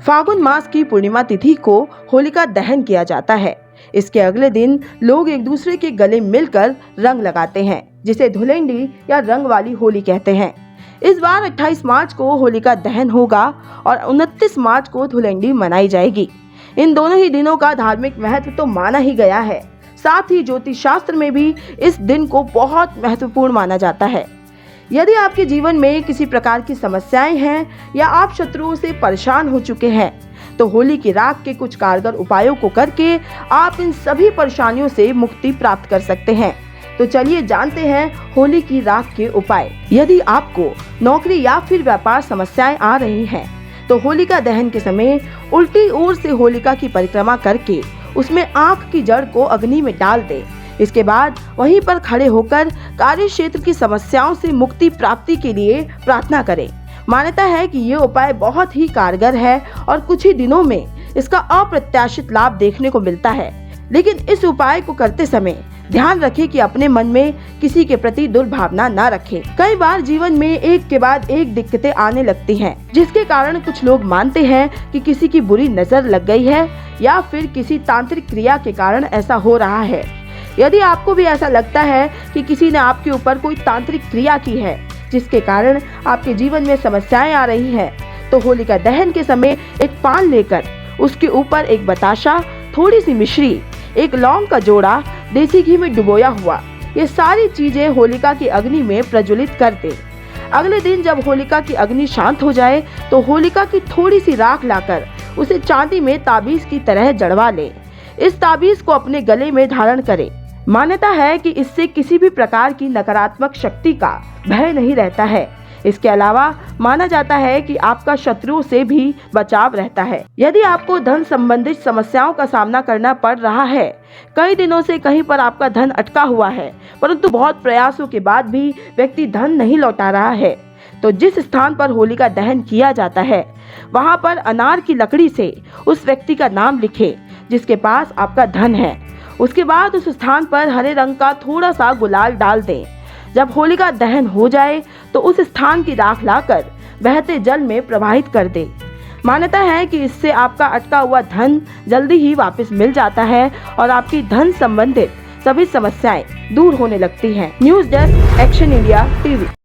फागुन मास की पूर्णिमा तिथि को होलिका दहन किया जाता है। इसके अगले दिन लोग एक दूसरे के गले मिलकर रंग लगाते हैं, जिसे धुलेंडी या रंग वाली होली कहते हैं। इस बार 28 मार्च को होलिका दहन होगा और 29 मार्च को धुलेंडी मनाई जाएगी। इन दोनों ही दिनों का धार्मिक महत्व तो माना ही गया है, साथ ही ज्योतिष शास्त्र में भी इस दिन को बहुत महत्वपूर्ण माना जाता है। यदि आपके जीवन में किसी प्रकार की समस्याएं हैं या आप शत्रुओं से परेशान हो चुके हैं, तो होली की राख के कुछ कारगर उपायों को करके आप इन सभी परेशानियों से मुक्ति प्राप्त कर सकते हैं। तो चलिए जानते हैं होली की राख के उपाय। यदि आपको नौकरी या फिर व्यापार समस्याएं आ रही हैं, तो होलिका दहन के समय उल्टी ओर से होलिका की परिक्रमा करके उसमें आग की जड़ को अग्नि में डाल दें। इसके बाद वहीं पर खड़े होकर कार्य क्षेत्र की समस्याओं से मुक्ति प्राप्ति के लिए प्रार्थना करें। मान्यता है कि ये उपाय बहुत ही कारगर है और कुछ ही दिनों में इसका अप्रत्याशित लाभ देखने को मिलता है। लेकिन इस उपाय को करते समय ध्यान रखें कि अपने मन में किसी के प्रति दुर्भावना न रखें। कई बार जीवन में एक के बाद एक दिक्कतें आने लगती हैं, जिसके कारण कुछ लोग मानते हैं कि किसी की बुरी नजर लग गई है या फिर किसी तांत्रिक क्रिया के कारण ऐसा हो रहा है। यदि आपको भी ऐसा लगता है कि किसी ने आपके ऊपर कोई तांत्रिक क्रिया की है, जिसके कारण आपके जीवन में समस्याएं आ रही हैं, तो होलिका दहन के समय एक पान लेकर उसके ऊपर एक बताशा, थोड़ी सी मिश्री, एक लौंग का जोड़ा, देसी घी में डुबोया हुआ, ये सारी चीजें होलिका की अग्नि में प्रज्वलित कर दें। अगले दिन जब होलिका की अग्नि शांत हो जाए, तो होलिका की थोड़ी सी राख लाकर उसे चांदी में ताबीज की तरह जड़वा लें। इस ताबीज को अपने गले में धारण करें। मान्यता है कि इससे किसी भी प्रकार की नकारात्मक शक्ति का भय नहीं रहता है। इसके अलावा माना जाता है कि आपका शत्रुओं से भी बचाव रहता है। यदि आपको धन संबंधित समस्याओं का सामना करना पड़ रहा है, कई दिनों से कहीं पर आपका धन अटका हुआ है, परंतु बहुत प्रयासों के बाद भी व्यक्ति धन नहीं लौटा रहा है, तो जिस स्थान पर होलिका दहन किया जाता है, वहां पर अनार की लकड़ी से उस व्यक्ति का नाम लिखें जिसके पास आपका धन है। उसके बाद उस स्थान पर हरे रंग का थोड़ा सा गुलाल डाल दें। जब होलिका दहन हो जाए, तो उस स्थान की राख लाकर बहते जल में प्रवाहित कर दें। मान्यता है कि इससे आपका अटका हुआ धन जल्दी ही वापस मिल जाता है और आपकी धन संबंधित सभी समस्याएं दूर होने लगती हैं। News desk, action India TV.